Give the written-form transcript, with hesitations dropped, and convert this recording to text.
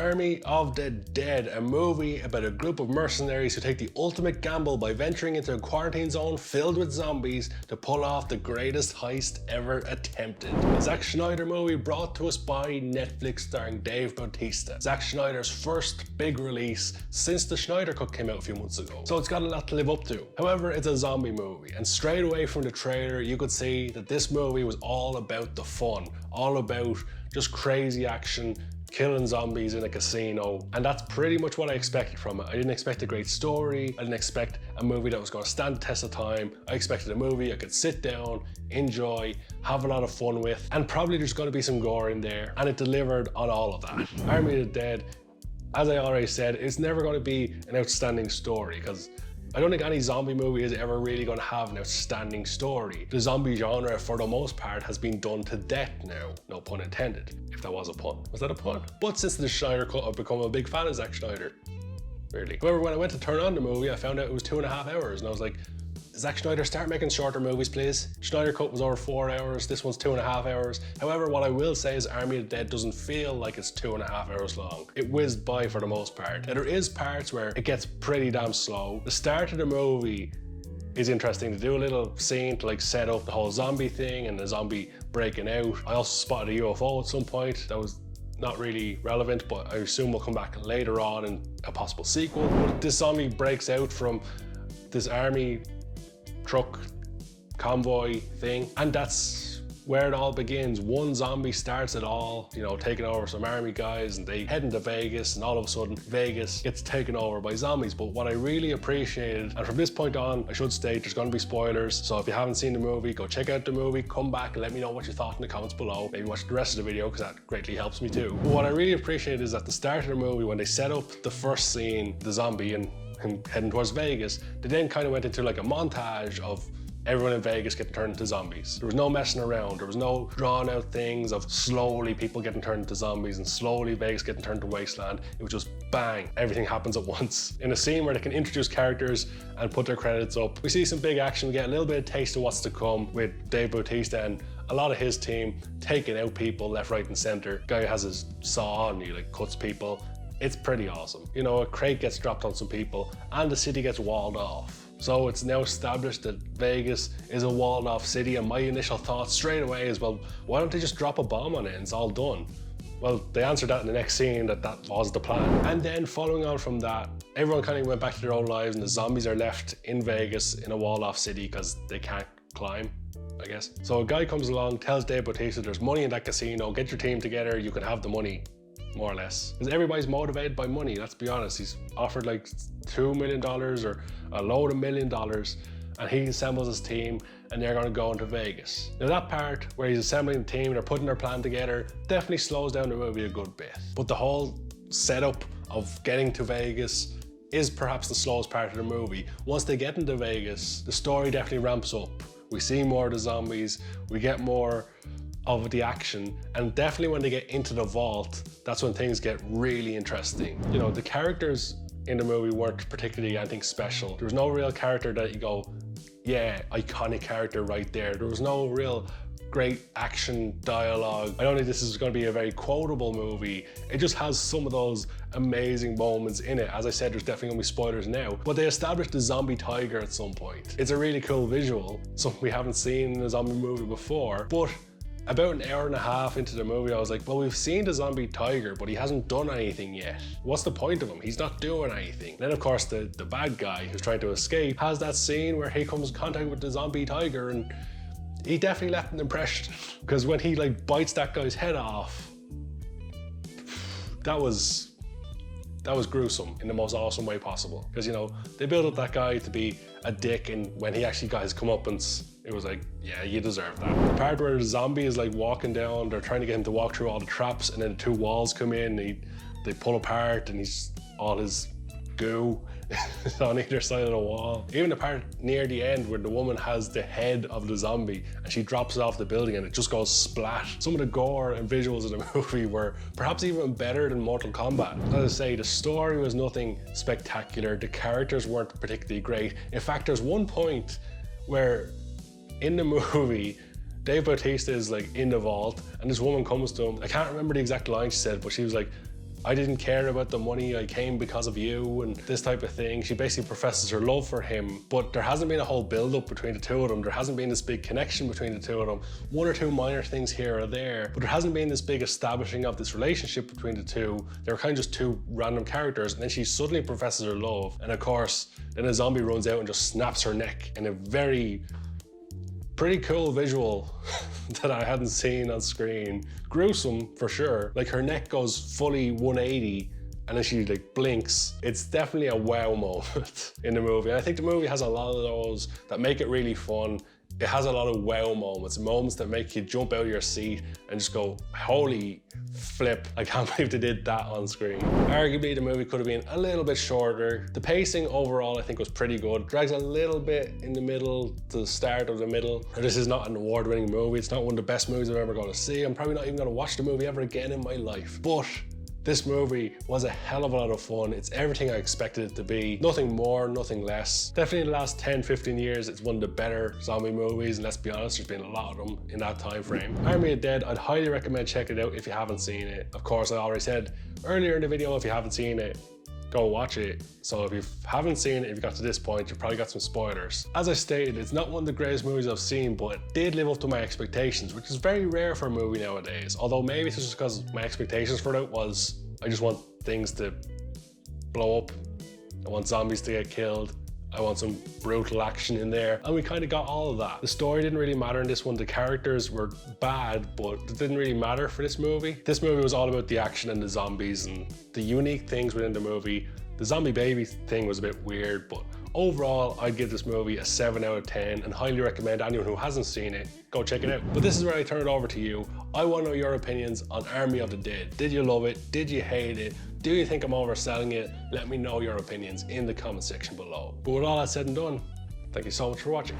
Army of the Dead, a movie about a group of mercenaries who take the ultimate gamble by venturing into a quarantine zone filled with zombies to pull off the greatest heist ever attempted. A Zack Snyder movie brought to us by Netflix starring Dave Bautista. Zack Snyder's first big release since the Snyder Cut came out a few months ago, so it's got a lot to live up to. However, it's a zombie movie, and straight away from the trailer you could see that this movie was all about the fun, all about just crazy action, killing zombies in a casino, and that's pretty much what I expected from it. I didn't expect a great story, I didn't expect a movie that was going to stand the test of time. I expected a movie I could sit down, enjoy, have a lot of fun with, and probably there's going to be some gore in there, and it delivered on all of that. Army of the Dead, as I already said, it's never going to be an outstanding story, because I don't think any zombie movie is ever really going to have an outstanding story. The zombie genre, for the most part, has been done to death now. No pun intended, if that was a pun. Was that a pun? But since the Snyder Cut, I've become a big fan of Zack Snyder, really. However, when I went to turn on the movie, I found out it was 2.5 hours, and I was like, Zack Snyder, start making shorter movies, please. Snyder Cut was over 4 hours, this one's 2.5 hours. However, what I will say is Army of the Dead doesn't feel like it's 2.5 hours long. It whizzed by for the most part. Now, there is parts where it gets pretty damn slow. The start of the movie is interesting. To do a little scene to like set up the whole zombie thing and the zombie breaking out. I also spotted a UFO at some point that was not really relevant, but I assume will come back later on in a possible sequel. But this zombie breaks out from this army truck convoy thing, and that's where it all begins. One zombie starts it all, you know, taking over some army guys, and they head into Vegas, and all of a sudden Vegas gets taken over by zombies. But what I really appreciated, and from this point on I should state there's going to be spoilers, so if you haven't seen the movie, go check out the movie, come back and let me know what you thought in the comments below. Maybe watch the rest of the video because that greatly helps me too. But what I really appreciated is at the start of the movie, when they set up the first scene, the zombie and him heading towards Vegas, they then kind of went into like a montage of everyone in Vegas getting turned into zombies. There was no messing around. There was no drawn out things of slowly people getting turned into zombies and slowly Vegas getting turned to wasteland. It was just bang, everything happens at once. In a scene where they can introduce characters and put their credits up, we see some big action. We get a little bit of taste of what's to come with Dave Bautista and a lot of his team taking out people left, right and center. Guy has his saw and he like cuts people. It's pretty awesome. You know, a crate gets dropped on some people and the city gets walled off. So it's now established that Vegas is a walled off city, and my initial thought straight away is, well, why don't they just drop a bomb on it and it's all done? Well, they answered that in the next scene that that was the plan. And then following on from that, everyone kind of went back to their own lives and the zombies are left in Vegas in a walled off city because they can't climb, I guess. So a guy comes along, tells Dave Bautista there's money in that casino, get your team together, you can have the money. More or less. Because everybody's motivated by money, let's be honest. He's offered like $2 million or a load of $1 million, and he assembles his team and they're gonna go into Vegas. Now that part where he's assembling the team, they're putting their plan together, definitely slows down the movie a good bit. But the whole setup of getting to Vegas is perhaps the slowest part of the movie. Once they get into Vegas, the story definitely ramps up. We see more of the zombies, we get more of the action, and definitely when they get into the vault, that's when things get really interesting. You know, the characters in the movie weren't particularly anything special. There was no real character that you go, yeah, iconic character right there. There was no real great action dialogue. I don't think this is going to be a very quotable movie. It just has some of those amazing moments in it. As I said, there's definitely going to be spoilers now, but they established the zombie tiger at some point. It's a really cool visual, something we haven't seen in a zombie movie before, but about an hour and a half into the movie, I was like, well, we've seen the zombie tiger, but he hasn't done anything yet. What's the point of him? He's not doing anything. Then, of course, the bad guy who's trying to escape has that scene where he comes in contact with the zombie tiger, and he definitely left an impression. Because when he like bites that guy's head off, that was gruesome in the most awesome way possible. Because, you know, they built up that guy to be a dick, and when he actually got his comeuppance, it was like, yeah, you deserve that. The part where the zombie is like walking down, they're trying to get him to walk through all the traps, and then 2 walls come in, and they pull apart, and he's all his goo on either side of the wall. Even the part near the end where the woman has the head of the zombie and she drops it off the building and it just goes splat. Some of the gore and visuals in the movie were perhaps even better than Mortal Kombat. As I say, the story was nothing spectacular. The characters weren't particularly great. In fact, there's one point where in the movie, Dave Bautista is like in the vault and this woman comes to him. I can't remember the exact line she said, but she was like, I didn't care about the money, I came because of you, and this type of thing. She basically professes her love for him, but there hasn't been a whole build-up between the two of them. There hasn't been this big connection between the two of them. One or two minor things here or there, but there hasn't been this big establishing of this relationship between the two. They're kind of just two random characters, and then she suddenly professes her love, and of course, then a zombie runs out and just snaps her neck in a pretty cool visual that I hadn't seen on screen. Gruesome for sure. Like her neck goes fully 180 and then she like blinks. It's definitely a wow moment in the movie. And I think the movie has a lot of those that make it really fun. It has a lot of wow moments that make you jump out of your seat and just go, holy flip, I can't believe they did that on screen. Arguably, the movie could have been a little bit shorter. The pacing overall, I think, was pretty good. Drags a little bit in the middle, to the start of the middle. This is not an award-winning movie. It's not one of the best movies I'm ever going to see. I'm probably not even going to watch the movie ever again in my life. But this movie was a hell of a lot of fun. It's everything I expected it to be. Nothing more, nothing less. Definitely in the last 10, 15 years, it's one of the better zombie movies, and let's be honest, there's been a lot of them in that time frame. Army of Dead, I'd highly recommend checking it out if you haven't seen it. Of course, I already said earlier in the video, if you haven't seen it, go watch it. So if you haven't seen it, if you got to this point, you've probably got some spoilers. As I stated, it's not one of the greatest movies I've seen, but it did live up to my expectations, which is very rare for a movie nowadays. Although maybe it's just because my expectations for it was, I just want things to blow up. I want zombies to get killed. I want some brutal action in there. And we kind of got all of that. The story didn't really matter in this one. The characters were bad, but it didn't really matter for this movie. This movie was all about the action and the zombies and the unique things within the movie. The zombie baby thing was a bit weird, but overall, I'd give this movie a 7 out of 10 and highly recommend anyone who hasn't seen it, go check it out. But this is where I turn it over to you. I want to know your opinions on Army of the Dead. Did you love it? Did you hate it? Do you think I'm overselling it? Let me know your opinions in the comment section below. But with all that said and done, thank you so much for watching.